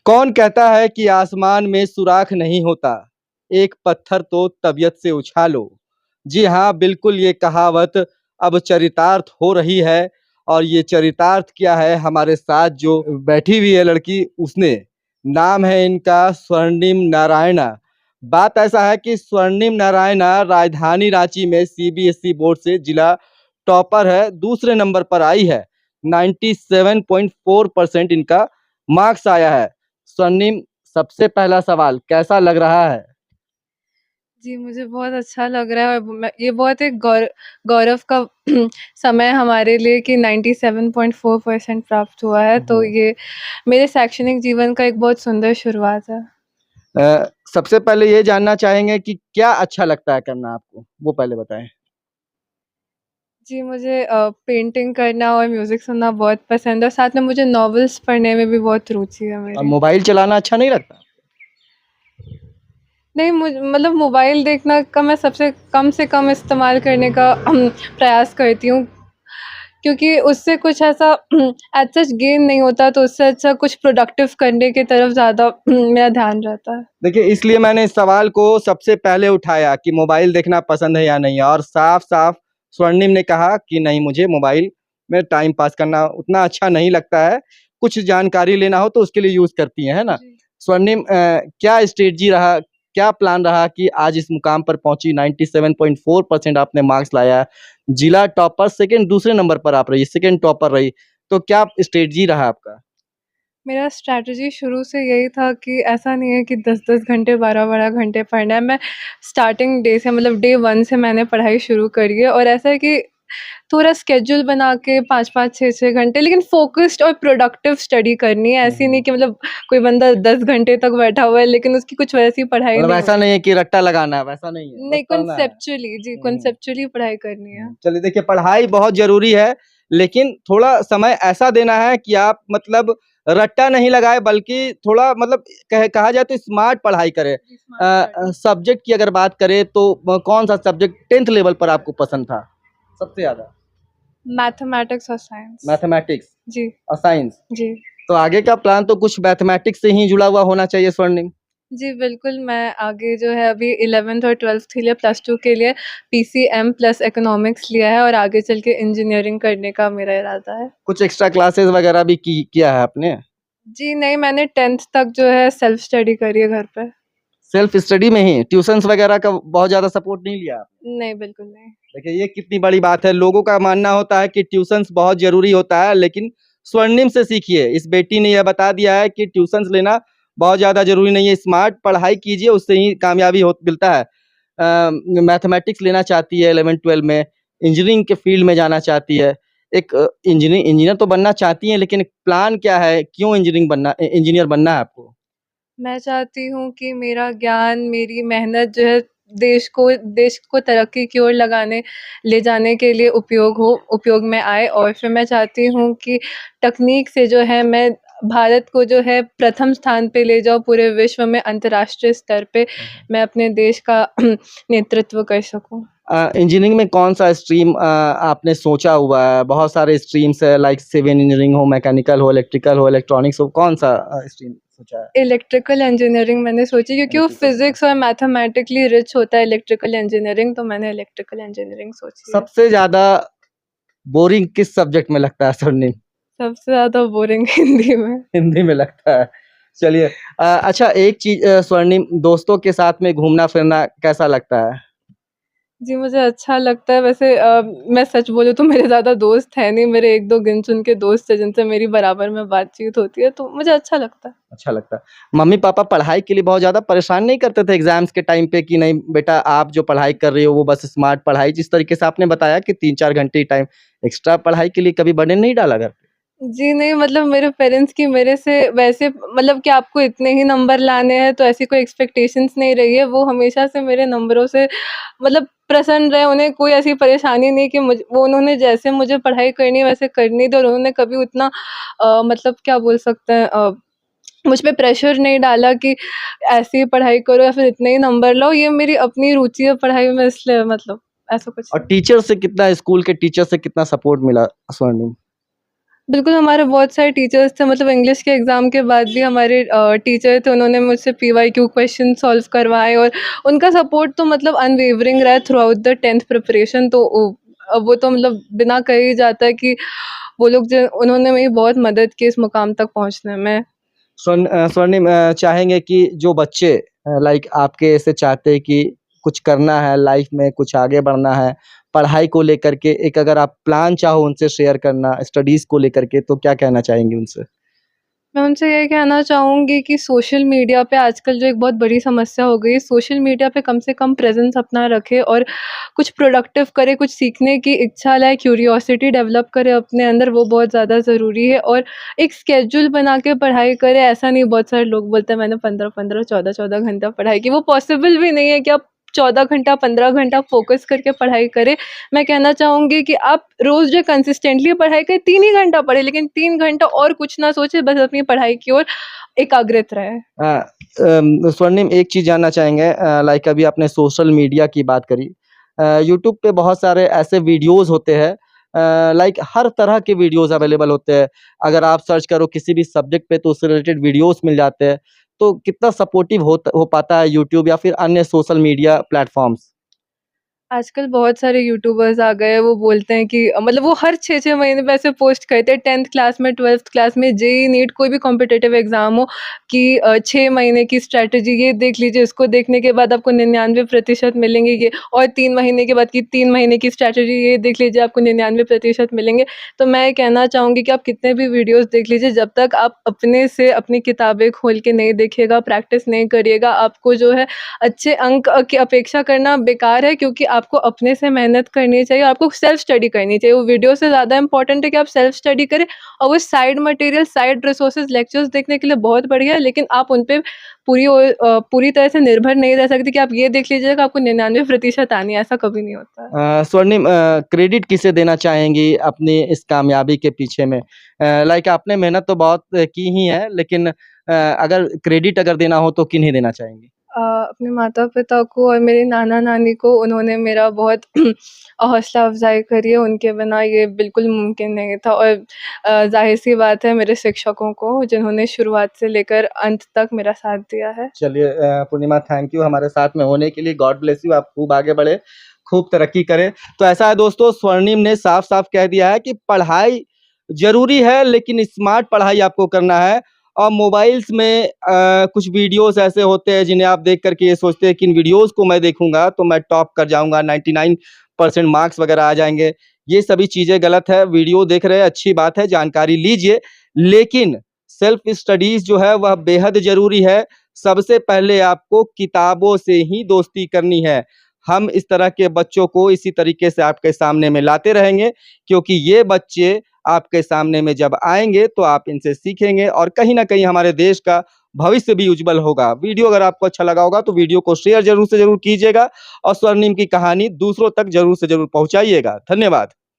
कौन कहता है कि आसमान में सुराख नहीं होता, एक पत्थर तो तबीयत से उछालो। जी हाँ, बिल्कुल ये कहावत अब चरितार्थ हो रही है और ये चरितार्थ क्या है, हमारे साथ जो बैठी हुई है लड़की उसने, नाम है इनका स्वर्णिम नारायणा। बात ऐसा है कि स्वर्णिम नारायणा राजधानी रांची में सीबीएसई बोर्ड से जिला टॉपर है, दूसरे नंबर पर आई है। 97.4% इनका मार्क्स आया है। स्वर्णिम, सबसे पहला सवाल कैसा लग रहा है? जी, मुझे बहुत अच्छा लग रहा है और मैं ये बहुत एक गौरव का समय है हमारे लिए कि 97.4% प्राप्त हुआ है, तो हम्म। ये मेरे शैक्षणिक जीवन का एक बहुत सुंदर शुरुआत है। सबसे पहले ये जानना चाहेंगे कि क्या अच्छा लगता है करना आपको? वो पहले बताएँ। जी, मुझे पेंटिंग करना और म्यूज़िक सुनना बहुत पसंद है और साथ में मुझे नॉवेल्स पढ़ने में भी बहुत रुचि है और मेरी। मोबाइल चलाना अच्छा नहीं लगता? नहीं, मतलब मोबाइल देखना का मैं सबसे कम से कम इस्तेमाल करने का प्रयास करती हूँ, क्योंकि उससे कुछ ऐसा एज़ सच गेन नहीं होता, तो उससे अच्छा कुछ प्रोडक्टिव करने की तरफ ज़्यादा मेरा ध्यान रहता है। देखिए, इसलिए मैंने इस सवाल को सबसे पहले उठाया कि मोबाइल देखना पसंद है या नहीं, और साफ-साफ स्वर्णिम ने कहा कि नहीं, मुझे मोबाइल में टाइम पास करना उतना अच्छा नहीं लगता है। कुछ जानकारी लेना हो तो उसके लिए यूज़ करती हैं, है ना? जी। स्वर्णिम, क्या स्ट्रेटजी रहा, क्या प्लान रहा कि आज इस मुकाम पर पहुँची? 97.4% आपने मार्क्स लाया है। जिला टॉपर सेकंड दूसरे नंबर पर आप रही, सेकंड टॉपर रही। तो क्या स्ट्रेटजी रहा आपका? मेरा स्ट्रैटेजी शुरू से यही था कि ऐसा नहीं है कि 10-10 घंटे, 12-12 घंटे पढ़ना है। मैं स्टार्टिंग डे से मतलब डे 1 से मैंने पढ़ाई शुरू करी है और ऐसा है कि थोड़ा स्केड्यूल बना के 5-5, 6-6 घंटे, लेकिन फ़ोकस्ड और प्रोडक्टिव स्टडी करनी है। हुँ, ऐसी नहीं हुँ। कि मतलब कोई बंदा 10 घंटे तक बैठा हुआ है, लेकिन उसकी कुछ वैसी पढ़ाई मतलब नहीं हो ऐसा रही। नहीं है कि रट्टा लगाना है, वैसा नहीं है, बस नहीं, पढ़ना है। कॉन्सेप्चुअली जी, हुँ, हुँ। कॉन्सेप्चुअली पढ़ाई करनी है। चलिए, देखिए, पढ़ाई बहुत ज़रूरी है, लेकिन थोड़ा समय ऐसा देना है कि आप मतलब रट्टा नहीं लगाएँ, बल्कि थोड़ा मतलब कहा जाए तो स्मार्ट पढ़ाई करें। जी, स्मार्ट स्टडी। सब्जेक्ट की अगर बात करें तो कौन-सा सब्जेक्ट 10th लेवल पर आपको पसंद था सबसे ज़्यादा? मैथमेटिक्स और साइंस। मैथमेटिक्स जी, और साइंस। जी। तो आगे का प्लान तो कुछ मैथमेटिक्स से ही जुड़ा हुआ होना चाहिए स्वर्णिम। जी, बिल्कुल, मैं आगे जो है अभी 11th और 12th के लिए प्लस 2 के लिए पीसीएम प्लस इकोनॉमिक्स लिया है और आगे चल के इंजीनियरिंग करने का मेरा इरादा है। कुछ एक्स्ट्रा क्लासेस वगैरह भी किया है आपने? जी नहीं, मैंने 10th तक जो है सेल्फ स्टडी करी है घर पे। सेल्फ स्टडी में ही ट्यूशन्स वगैरह का बहुत ज़्यादा सपोर्ट नहीं लिया आपने? नहीं, बिल्कुल नहीं। देखिए, ये कितनी बड़ी बात है। लोगों का मानना होता है कि ट्यूशन्स बहुत ज़रूरी होता है, लेकिन स्वर्णिम से सीखिए। इस बेटी ने यह बता दिया है कि ट्यूशन्स लेना बहुत ज़्यादा ज़रूरी नहीं है, स्मार्ट पढ़ाई कीजिए, उससे ही कामयाबी हो मिलता है। मैथमेटिक्स लेना चाहती है 11-12 में, इंजीनियरिंग के फील्ड में जाना चाहती है। एक इंजीनियर तो बनना चाहती हैं, लेकिन प्लान क्या है? क्यों इंजीनियर बनना है आपको? मैं चाहती हूँ कि मेरा ज्ञान, मेरी मेहनत जो है देश को तरक्की की ओर ले जाने के लिए उपयोग में आए और फिर मैं चाहती हूँ कि तकनीक से जो है मैं भारत को जो है प्रथम स्थान पे ले जाऊँ पूरे विश्व में, अंतर्राष्ट्रीय स्तर पे मैं अपने देश का नेतृत्व कर सकूँ। इंजीनियरिंग में कौन-सा स्ट्रीम आपने सोचा हुआ है? बहुत सारे स्ट्रीम्स है, लाइक सिविल इंजीनियरिंग हो, मैकेनिकल हो, इलेक्ट्रिकल हो, इलेक्ट्रॉनिक्स हो, कौन-सा स्ट्रीम सोचा है? इलेक्ट्रिकल इंजीनियरिंग मैंने सोची क्योंकि वो इलेक्ट्रिकल। फिज़िक्स और मैथमेटिकली रिच होता है इलेक्ट्रिकल इंजीनियरिंग, तो मैंने इलेक्ट्रिकल इंजीनियरिंग सोची है। सबसे ज़्यादा बोरिंग किस सब्जेक्ट में लगता है स्वर्णिम? सबसे ज़्यादा बोरिंग हिंदी में। हिंदी में लगता है। चलिए, अच्छा, एक चीज़, स्वर्णिम, दोस्तों के साथ में घूमना-फिरना कैसा लगता है? जी, मुझे अच्छा लगता है वैसे मैं सच बोलूँ तो मेरे ज़्यादा दोस्त हैं नहीं, मेरे 1-2 गिन-चुन के दोस्त हैं जिनसे मेरी बराबर में बातचीत होती है, तो मुझे अच्छा लगता है। अच्छा लगता है। मम्मी-पापा पढ़ाई के लिए बहुत ज़्यादा परेशान नहीं करते थे एग्ज़ाम्स के टाइम पे कि नहीं बेटा, आप जो पढ़ाई कर रही हो वो बस स्मार्ट पढ़ाई, जिस तरीके से आपने बताया कि 3-4 घंटे टाइम एक्स्ट्रा पढ़ाई के लिए कभी बर्डन नहीं डाला घर पे? जी नहीं, मतलब मेरे पेरेंट्स की मेरे से वैसे मतलब कि आपको इतने ही नंबर लाने हैं, तो ऐसी कोई एक्सपेक्टेशंस नहीं रही है। वो हमेशा से मेरे नंबरों से मतलब प्रसन्न रहे, उन्हें कोई ऐसी परेशानी नहीं कि उन्होंने जैसे मुझे पढ़ाई करनी है वैसे करनी थी और उन्होंने कभी उतना मतलब क्या बोल सकते हैं मुझ पे प्रेशर नहीं डाला कि ऐसे ही पढ़ाई करो या फिर इतने ही नंबर लाओ। ये मेरी अपनी रुचि है पढ़ाई में, इसलिए मतलब ऐसा कुछ और नहीं। टीचर से कितना, स्कूल के टीचर से कितना सपोर्ट मिला स्वर्णिम? बिल्कुल, हमारे बहुत सारे टीचर्स थे, मतलब इंग्लिश के एग्ज़ाम के बाद भी हमारे टीचर थे, उन्होंने मुझसे पीवाईक्यू क्वेश्चन सॉल्व करवाए और उनका सपोर्ट तो मतलब अनवेवरिंग रहा through out the 10th preparation. तो वो तो मतलब बिना कहे ही जाता है कि वो लोग जो उन्होंने मेरी बहुत मदद की इस मुकाम तक पहुँचने में। स्वर्णिम, चाहेंगे कि जो बच्चे लाइक आपके ऐसे चाहते हैं कि कुछ करना है लाइफ में, कुछ आगे बढ़ना है, पढ़ाई को लेकर के एक अगर आप प्लान चाहो उनसे शेयर करना स्टडीज़ को लेकर के, तो क्या कहना चाहेंगी उनसे? मैं उनसे ये कहना चाहूँगी कि सोशल मीडिया पे आजकल जो एक बहुत बड़ी समस्या हो गई है, सोशल मीडिया पे कम से कम प्रेज़ेंस अपना रखें और कुछ प्रोडक्टिव करे, कुछ सीखने की इच्छा लाए, क्यूरियोसिटी डेवलप करे अपने अंदर, वो बहुत ज़्यादा ज़रूरी है। और एक स्केड्यूल बना के पढ़ाई करें, ऐसा नहीं बहुत सारे लोग बोलते हैं मैंने 15-15, 14-14 घंटा पढ़ाई की, वो पॉसिबल भी नहीं है कि आप 14 घंटा, 15 घंटा फ़ोकस करके पढ़ाई करें। मैं कहना चाहूँगी कि आप रोज़ जो कंसिस्टेंटली पढ़ाई करें, 3 ही घंटा पढ़ें, लेकिन 3 घंटा और कुछ ना सोचें, बस अपनी पढ़ाई की ओर एकाग्रित रहें। स्वर्णिम, एक चीज़ जानना चाहेंगे, लाइक अभी आपने सोशल मीडिया की बात करी। यूट्यूब पे बहुत सारे ऐसे वीडियोज़ होते हैं, लाइक हर तरह के वीडियोज़ अवेलेबल होते हैं। अगर आप सर्च करो किसी भी सब्जेक्ट पे तो उससे रिलेटेड वीडियोज़ मिल जाते हैं। तो कितना सपोर्टिव हो पाता है यूट्यूब या फिर अन्य सोशल मीडिया प्लेटफ़ॉर्म्स? आजकल बहुत सारे यूट्यूबर्स आ गए हैं, वो बोलते हैं कि मतलब वो हर 6-6 महीने पे ऐसे पोस्ट करते हैं 10th क्लास में, 12th क्लास में, जेईई, नीट कोई भी कॉम्पिटिटिव एग्ज़ाम हो कि 6 महीने की स्ट्रैटेजी ये देख लीजिए, इसको देखने के बाद आपको 99% मिलेंगे ये, और 3 महीने के बाद की 3 महीने की स्ट्रैटेजी ये देख लीजिए, आपको 99% मिलेंगे। तो मैं ये कहना चाहूँगी कि आप कितने भी वीडियोज़ देख लीजिए, जब तक आप अपने से अपनी किताबें खोल के नहीं देखिएगा, प्रैक्टिस नहीं करिएगा, आपको जो है अच्छे अंक की अपेक्षा करना बेकार है, क्योंकि आपको अपने से मेहनत करनी चाहिए और आपको सेल्फ स्टडी करनी चाहिए। वो वीडियो से ज़्यादा इम्पोर्टेंट है कि आप सेल्फ स्टडी करें, और वो side material, side resources, lectures देखने के लिए बहुत बढ़िया है, लेकिन आप उन पे पूरी तरह से निर्भर नहीं रह सकते कि आप ये देख लीजिएगा आपको 99% आनी है, ऐसा कभी नहीं होता है। स्वर्णिम, क्रेडिट किसे देना चाहेंगी अपनी इस कामयाबी के पीछे में? लाइक आपने मेहनत तो बहुत की ही है, लेकिन अगर क्रेडिट अगर देना हो तो किन्हें देना चाहेंगी? अपने माता-पिता को और मेरे नाना-नानी को, उन्होंने मेरा बहुत हौसला अफ़ज़ाई करी है, उनके बिना ये बिल्कुल मुमकिन नहीं था। और ज़ाहिर-सी बात है मेरे शिक्षकों को, जिन्होंने शुरुआत से लेकर अंत तक मेरा साथ दिया है। चलिए, पूर्णिमा, थैंक यू हमारे साथ में होने के लिए। गॉड ब्लेस यू, आप खूब आगे बढ़े, खूब तरक्की करें। तो ऐसा है दोस्तों, स्वर्णिम ने साफ-साफ कह दिया है कि पढ़ाई ज़रूरी है, लेकिन स्मार्ट पढ़ाई आपको करना है। और मोबाइल्स में कुछ वीडियोज़ ऐसे होते हैं जिन्हें आप देख कर के ये सोचते हैं कि इन वीडियोज़ को मैं देखूँगा तो मैं टॉप कर जाऊँगा, 99% मार्क्स वगैरह आ जाएँगे। ये सभी चीज़ें गलत है। वीडियो देख रहे हैं, अच्छी बात है, जानकारी लीजिए, लेकिन सेल्फ स्टडीज़ जो है वह बेहद ज़रूरी है। सबसे पहले आपको किताबों से ही दोस्ती करनी है। हम इस तरह के बच्चों को इसी तरीके से आपके सामने में लाते रहेंगे, क्योंकि ये बच्चे आपके सामने में जब आएँगे तो आप इनसे सीखेंगे और कहीं न कहीं हमारे देश का भविष्य भी उज्ज्वल होगा। वीडियो अगर आपको अच्छा लगा होगा तो वीडियो को शेयर ज़रूर से ज़रूर कीजिएगा और स्वर्णिम की कहानी दूसरों तक ज़रूर से ज़रूर पहुँचाइएगा। धन्यवाद।